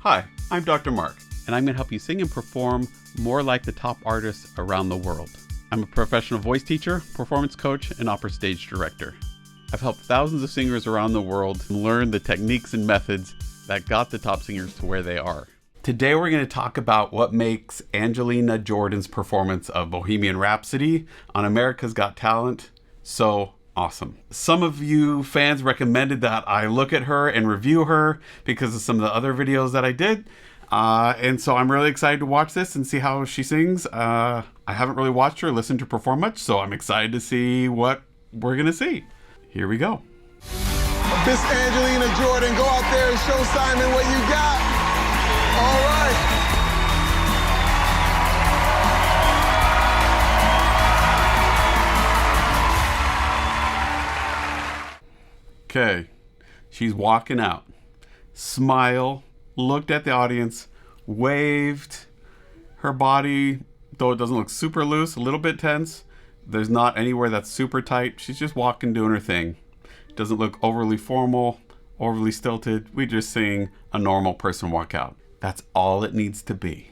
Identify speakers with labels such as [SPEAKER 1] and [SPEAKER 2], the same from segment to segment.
[SPEAKER 1] Hi, I'm Dr. Mark, and I'm going to help you sing and perform more like the top artists around the world. I'm a professional voice teacher, performance coach, and opera stage director. I've helped thousands of singers around the world learn the techniques and methods that got the top singers to where they are. Today we're going to talk about what makes Angelina Jordan's performance of Bohemian Rhapsody on America's Got Talent so awesome. Some of you fans recommended that I look at her and review her because of some of the other videos that I did. And so I'm really excited to watch this and see how she sings. I haven't really watched her or listened to her perform much, so I'm excited to see what we're going to see. Here we go.
[SPEAKER 2] Miss Angelina Jordan, go out there and show Simon what you got. All right.
[SPEAKER 1] Okay, she's walking out. Smile, looked at the audience, waved. Her body, though it doesn't look super loose, a little bit tense. There's not anywhere that's super tight. She's just walking, doing her thing. Doesn't look overly formal, overly stilted. We just seeing a normal person walk out. That's all it needs to be.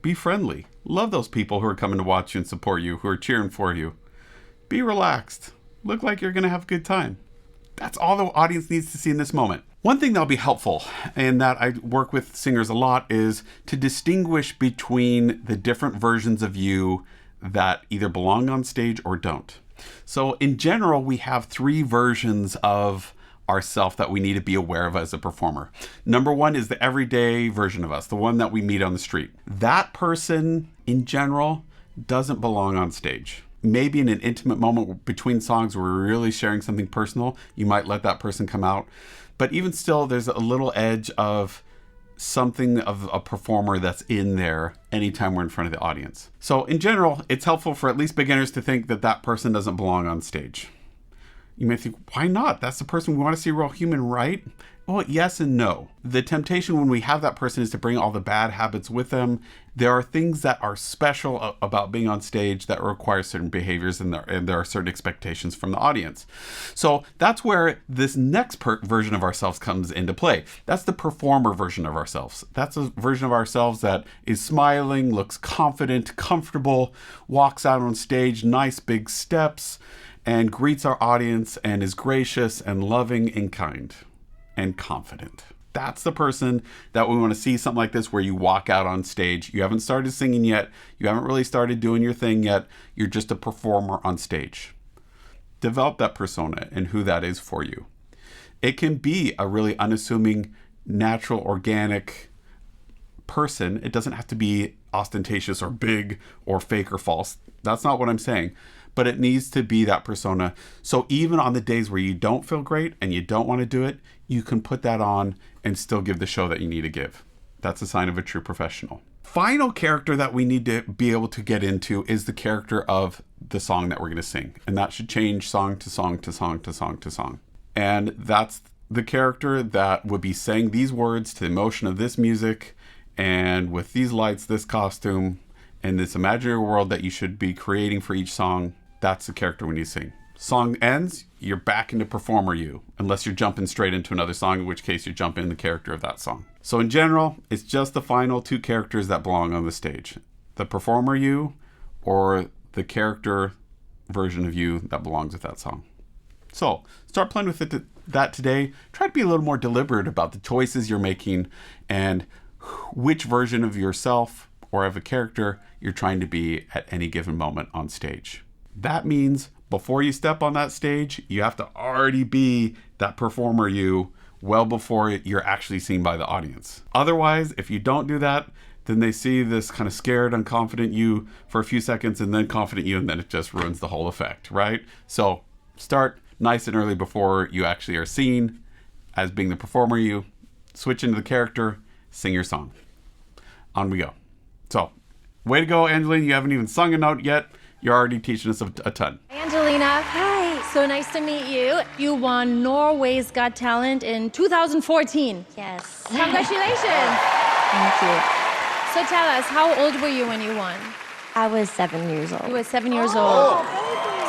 [SPEAKER 1] Be friendly. Love those people who are coming to watch you and support you, who are cheering for you. Be relaxed. Look like you're going to have a good time. That's all the audience needs to see in this moment. One thing that'll be helpful, and that I work with singers a lot, is to distinguish between the different versions of you that either belong on stage or don't. So in general, we have three versions of ourself that we need to be aware of as a performer. Number one is the everyday version of us, the one that we meet on the street. That person, in general, doesn't belong on stage. Maybe in an intimate moment between songs where we're really sharing something personal, you might let that person come out. But even still, there's a little edge of something of a performer that's in there anytime we're in front of the audience. So in general, it's helpful for at least beginners to think that that person doesn't belong on stage. You may think, why not? That's the person we want to see real human, right? Well, yes and no. The temptation when we have that person is to bring all the bad habits with them. There are things that are special about being on stage that require certain behaviors, and there are certain expectations from the audience. So that's where this next version of ourselves comes into play. That's the performer version of ourselves. That's a version of ourselves that is smiling, looks confident, comfortable, walks out on stage, nice big steps, and greets our audience and is gracious and loving and kind and confident. That's the person that we want to see something like this, where you walk out on stage. You haven't started singing yet. You haven't really started doing your thing yet. You're just a performer on stage. Develop that persona and who that is for you. It can be a really unassuming, natural, organic person. It doesn't have to be ostentatious or big or fake or false. That's not what I'm saying. But it needs to be that persona. So even on the days where you don't feel great and you don't want to do it, you can put that on and still give the show that you need to give. That's a sign of a true professional. Final character that we need to be able to get into is the character of the song that we're going to sing. And that should change song to song to song to song to song. And that's the character that would be saying these words to the emotion of this music, and with these lights, this costume, and this imaginary world that you should be creating for each song. That's the character we need to sing. Song ends, you're back into performer you, unless you're jumping straight into another song, in which case you jump in the character of that song. So in general, it's just the final two characters that belong on the stage. The performer you, or the character version of you that belongs with that song. So start playing with that today. Try to be a little more deliberate about the choices you're making and which version of yourself or of a character you're trying to be at any given moment on stage. That means before you step on that stage, you have to already be that performer you well before you're actually seen by the audience. Otherwise, if you don't do that, then they see this kind of scared, unconfident you for a few seconds, and then confident you, and then it just ruins the whole effect, right? So start nice and early before you actually are seen as being the performer you. Switch into the character, sing your song. On we go. So, way to go, Angelina. You haven't even sung a note yet. You're already teaching us a ton.
[SPEAKER 3] Angelina, hi. So nice to meet you. You won Norway's Got Talent in 2014.
[SPEAKER 4] Yes.
[SPEAKER 3] Congratulations.
[SPEAKER 4] Thank you.
[SPEAKER 3] So tell us, how old were you when you won?
[SPEAKER 4] I was 7 years old.
[SPEAKER 3] You were 7 years old.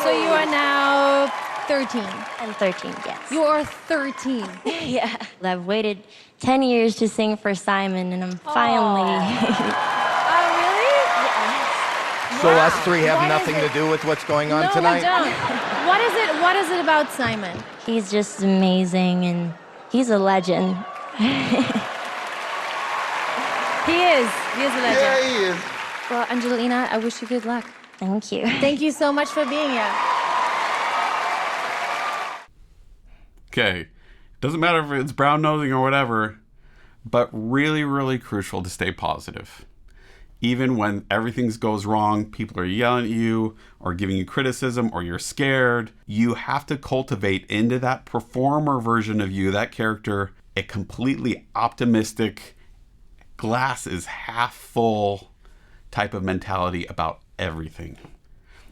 [SPEAKER 3] So you are now 13?
[SPEAKER 4] I'm 13, yes.
[SPEAKER 3] You are 13.
[SPEAKER 4] Yeah. I've waited 10 years to sing for Simon, and I'm finally...
[SPEAKER 3] Oh, really?
[SPEAKER 4] Yes.
[SPEAKER 5] So us three have
[SPEAKER 3] What
[SPEAKER 5] nothing
[SPEAKER 3] is
[SPEAKER 5] to
[SPEAKER 3] it?
[SPEAKER 5] do with what's going on
[SPEAKER 3] No,
[SPEAKER 5] tonight?
[SPEAKER 3] we don't. What is it about Simon?
[SPEAKER 4] He's just amazing, and he's a legend.
[SPEAKER 3] He is. He is a legend.
[SPEAKER 2] Yeah, he is.
[SPEAKER 3] Well, Angelina, I wish you good luck.
[SPEAKER 4] Thank you.
[SPEAKER 3] Thank you so much for being here.
[SPEAKER 1] Okay. Doesn't matter if it's brown nosing or whatever, but really, really crucial to stay positive. Even when everything goes wrong, people are yelling at you or giving you criticism or you're scared, you have to cultivate into that performer version of you, that character, a completely optimistic, glass is half full type of mentality about everything.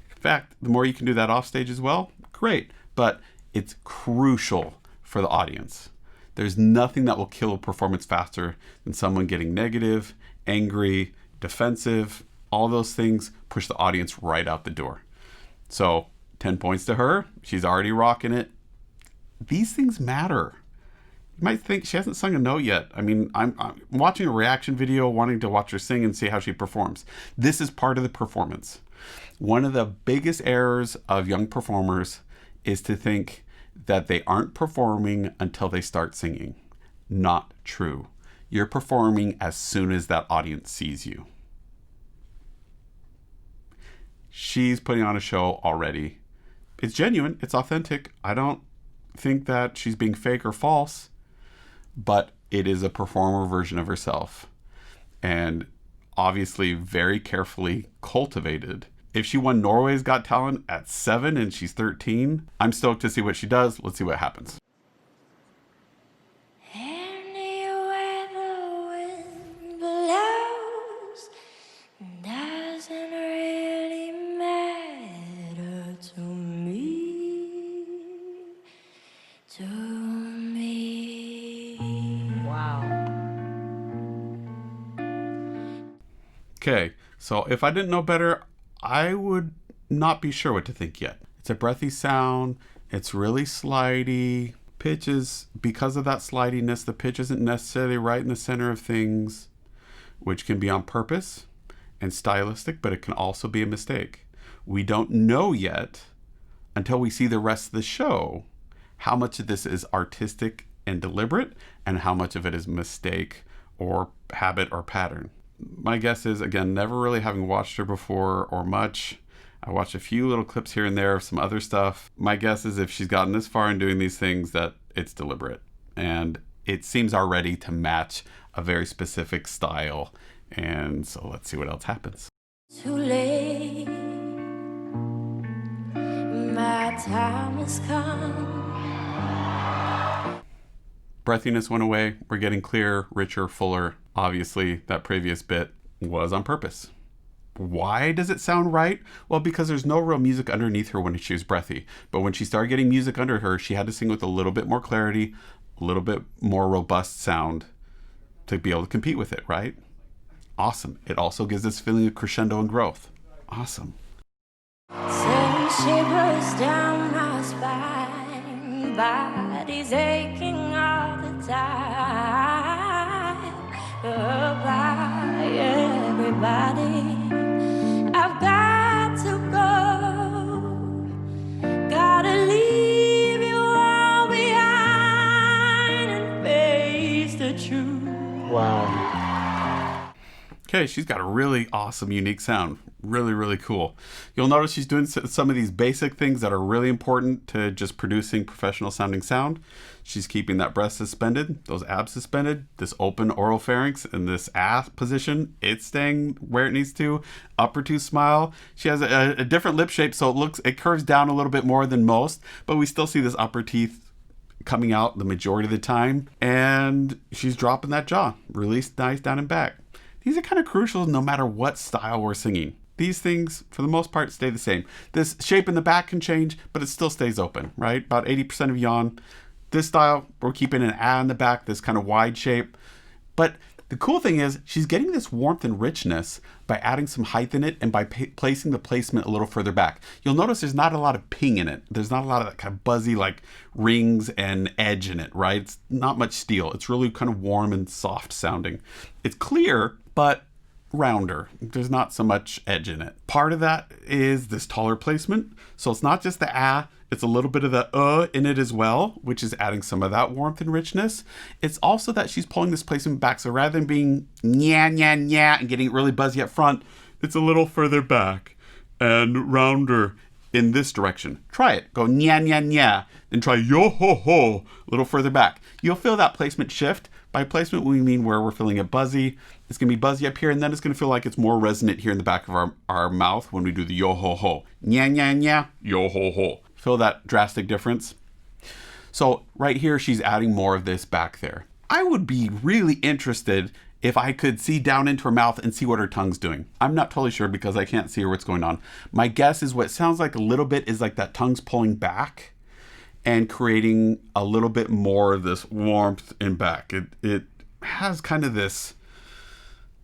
[SPEAKER 1] In fact, the more you can do that off stage as well, great. But it's crucial for the audience. There's nothing that will kill a performance faster than someone getting negative, angry, defensive. All those things push the audience right out the door. So 10 points to her. She's already rocking it. These things matter. You might think she hasn't sung a note yet. I mean, I'm watching a reaction video, wanting to watch her sing and see how she performs. This is part of the performance. One of the biggest errors of young performers is to think that they aren't performing until they start singing. Not true. You're performing as soon as that audience sees you. She's putting on a show already. It's genuine. It's authentic. I don't think that she's being fake or false, but it is a performer version of herself. And obviously very carefully cultivated. If she won Norway's Got Talent at 7 and she's 13, I'm stoked to see what she does. Let's see what happens.
[SPEAKER 4] Anywhere the wind blows doesn't really matter to me, to me.
[SPEAKER 3] Wow.
[SPEAKER 1] Okay, so if I didn't know better, I would not be sure what to think yet. It's a breathy sound. It's really slidey. Pitch is, because of that slidiness, the pitch isn't necessarily right in the center of things, which can be on purpose and stylistic, but it can also be a mistake. We don't know yet, until we see the rest of the show, how much of this is artistic and deliberate and how much of it is mistake or habit or pattern. My guess is, again, never really having watched her before or much. I watched a few little clips here and there of some other stuff. My guess is if she's gotten this far in doing these things that it's deliberate. And it seems already to match a very specific style. And so let's see what else happens.
[SPEAKER 4] Too late, my time has come.
[SPEAKER 1] Breathiness went away. We're getting clearer, richer, fuller. Obviously, that previous bit was on purpose. Why does it sound right? Well, because there's no real music underneath her when she was breathy. But when she started getting music under her, she had to sing with a little bit more clarity, a little bit more robust sound to be able to compete with it, right? Awesome. It also gives this feeling of crescendo and growth. Awesome.
[SPEAKER 4] Sudden shivers down my spine, body's aching all the time. Goodbye, everybody. I've got to go. Gotta leave you all behind and face the truth.
[SPEAKER 5] Wow.
[SPEAKER 1] Okay, she's got a really awesome, unique sound. Really, really cool. You'll notice she's doing some of these basic things that are really important to just producing professional sounding sound. She's keeping that breath suspended, those abs suspended, this open oral pharynx and this ass position, it's staying where it needs to. Upper tooth smile. She has a different lip shape, so it curves down a little bit more than most, but we still see this upper teeth coming out the majority of the time. And she's dropping that jaw, released nice down and back. These are kind of crucial no matter what style we're singing. These things, for the most part, stay the same. This shape in the back can change, but it still stays open, right? About 80% of yawn. This style, we're keeping an A in the back, this kind of wide shape. But The cool thing is she's getting this warmth and richness by adding some height in it and by placing the placement a little further back. You'll notice there's not a lot of ping in it. There's not a lot of that kind of buzzy like rings and edge in it, right? It's not much steel. It's really kind of warm and soft sounding. It's clear, but rounder. There's not so much edge in it. Part of that is this taller placement. So it's not just the ah, it's a little bit of the in it as well, which is adding some of that warmth and richness. It's also that she's pulling this placement back. So rather than being nya, nya, nya and getting really buzzy up front, it's a little further back and rounder in this direction. Try it. Go nya, nya, nya. Then try yo ho ho, a little further back. You'll feel that placement shift. By placement, we mean where we're feeling it buzzy. It's going to be buzzy up here, and then it's going to feel like it's more resonant here in the back of our mouth when we do the yo ho ho. Nya, nya, nya, yo ho ho. Feel that drastic difference? So right here, she's adding more of this back there. I would be really interested if I could see down into her mouth and see what her tongue's doing. I'm not totally sure because I can't see what's going on. My guess is what sounds like a little bit is like that tongue's pulling back and creating a little bit more of this warmth in back. It has kind of this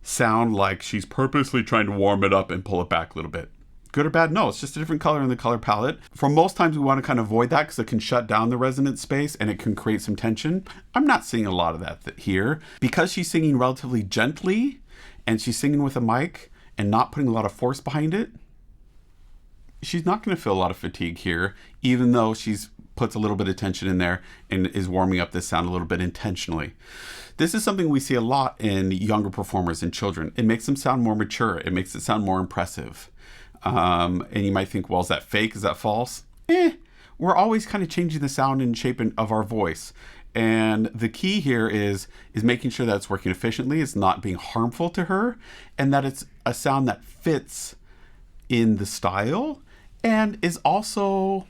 [SPEAKER 1] sound like she's purposely trying to warm it up and pull it back a little bit. Good or bad? No, it's just a different color in the color palette. For most times we want to kind of avoid that because it can shut down the resonant space and it can create some tension. I'm not seeing a lot of that here. Because she's singing relatively gently and she's singing with a mic and not putting a lot of force behind it, she's not going to feel a lot of fatigue here, even though she's puts a little bit of tension in there and is warming up this sound a little bit intentionally. This is something we see a lot in younger performers and children. It makes them sound more mature. It makes it sound more impressive. And you might think, well, is that fake? Is that false? We're always kind of changing the sound and shape of our voice. And the key here is making sure that it's working efficiently, it's not being harmful to her, and that it's a sound that fits in the style and is also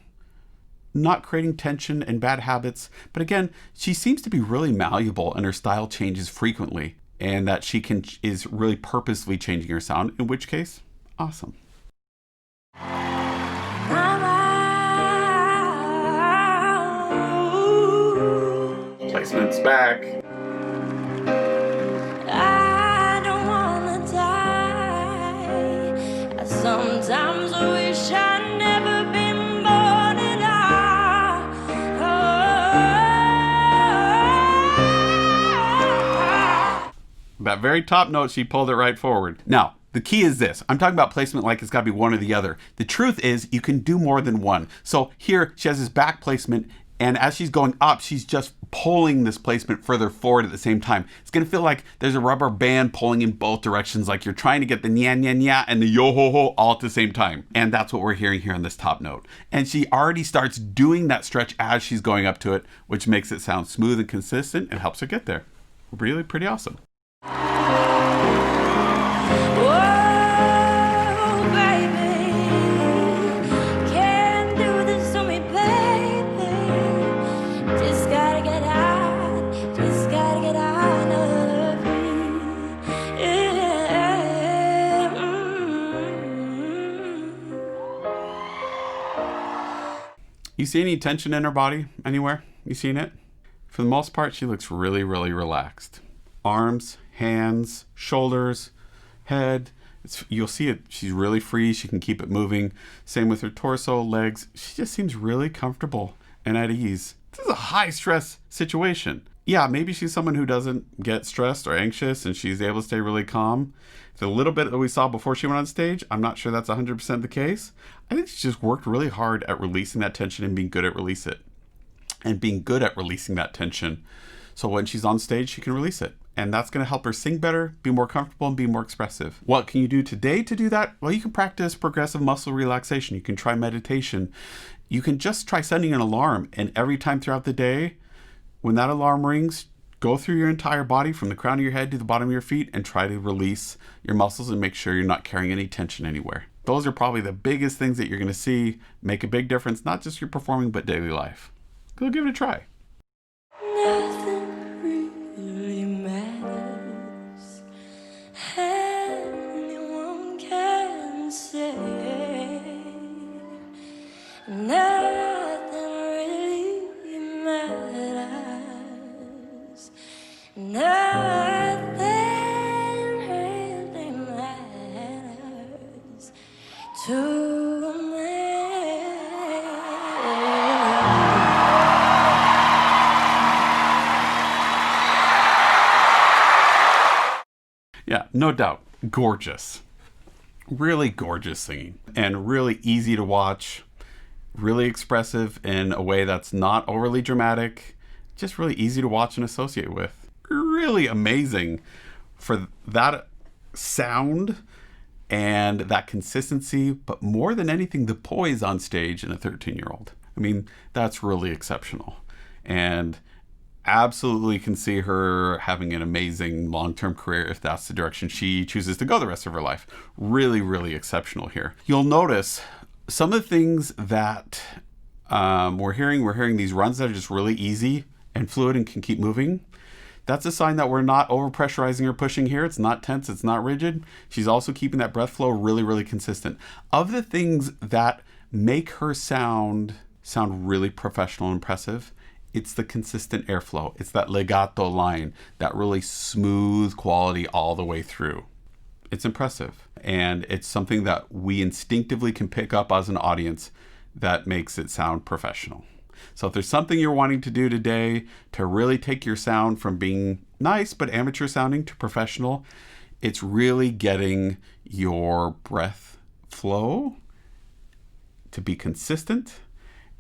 [SPEAKER 1] not creating tension and bad habits. But again, she seems to be really malleable and her style changes frequently, and that she is really purposely changing her sound, in which case, awesome. Placement's back.
[SPEAKER 4] I don't wanna die. I sometimes wish I'd never been born at all.
[SPEAKER 1] That very top note, she pulled it right forward. Now, the key is this. I'm talking about placement like it's got to be one or the other. The truth is you can do more than one. So here she has this back placement, and as she's going up, she's just pulling this placement further forward at the same time. It's going to feel like there's a rubber band pulling in both directions, like you're trying to get the nya nya nya and the yo ho ho all at the same time. And that's what we're hearing here on this top note. And she already starts doing that stretch as she's going up to it, which makes it sound smooth and consistent and helps her get there. Really pretty awesome.
[SPEAKER 4] Whoa, baby, can't do this to me, baby. Just gotta get out of here. Yeah.
[SPEAKER 1] You see any tension in her body anywhere? You seen it? For the most part, she looks really, really relaxed. Arms, hands, shoulders, head. You'll see it. She's really free. She can keep it moving. Same with her torso, legs. She just seems really comfortable and at ease. This is a high stress situation. Yeah, maybe she's someone who doesn't get stressed or anxious and she's able to stay really calm. The little bit that we saw before she went on stage, I'm not sure that's 100% the case. I think she just worked really hard at releasing that tension and being good at releasing that tension. So when she's on stage, she can release it. And that's going to help her sing better, be more comfortable, and be more expressive. What can you do today to do that? Well, you can practice progressive muscle relaxation. You can try meditation. You can just try setting an alarm. And every time throughout the day, when that alarm rings, go through your entire body from the crown of your head to the bottom of your feet and try to release your muscles and make sure you're not carrying any tension anywhere. Those are probably the biggest things that you're going to see make a big difference, not just your performing, but daily life. Go give it a try.
[SPEAKER 4] Nothing really matters. Anyone can say nothing really matters. Nothing. to me.
[SPEAKER 1] Yeah, no doubt. Gorgeous. Really gorgeous singing. And really easy to watch. Really expressive in a way that's not overly dramatic. Just really easy to watch and associate with. Really amazing for that sound and that consistency, but more than anything, the poise on stage in a 13-year-old. I mean, that's really exceptional. And absolutely can see her having an amazing long-term career if that's the direction she chooses to go the rest of her life. Really, really exceptional here. You'll notice some of the things that we're hearing these runs that are just really easy and fluid and can keep moving. That's a sign that we're not overpressurizing or pushing here. It's not tense, it's not rigid. She's also keeping that breath flow really, really consistent. Of the things that make her sound really professional and impressive, it's the consistent airflow. It's that legato line, that really smooth quality all the way through. It's impressive. And it's something that we instinctively can pick up as an audience that makes it sound professional. So if there's something you're wanting to do today to really take your sound from being nice but amateur sounding to professional, it's really getting your breath flow to be consistent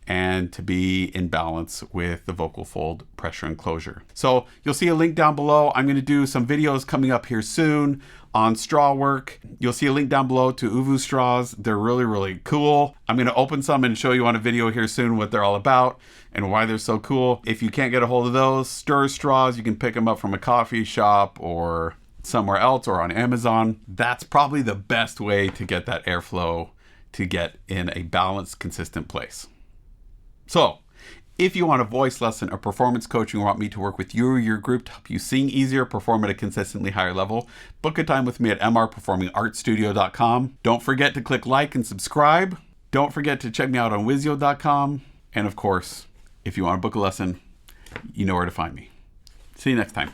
[SPEAKER 1] and to be in balance with the vocal fold pressure and closure. So you'll see a link down below. I'm going to do some videos coming up here soon on straw work. You'll see a link down below to oovostraws. They're really, really cool. I'm going to open some and show you on a video here soon what they're all about and why they're so cool. If you can't get a hold of those, stir straws, you can pick them up from a coffee shop or somewhere else or on Amazon. That's probably the best way to get that airflow to get in a balanced, consistent place. So, if you want a voice lesson or performance coaching or want me to work with you or your group to help you sing easier, perform at a consistently higher level, book a time with me at mrperformingartstudio.com. Don't forget to click like and subscribe. Don't forget to check me out on wizio.com. And of course, if you want to book a lesson, you know where to find me. See you next time.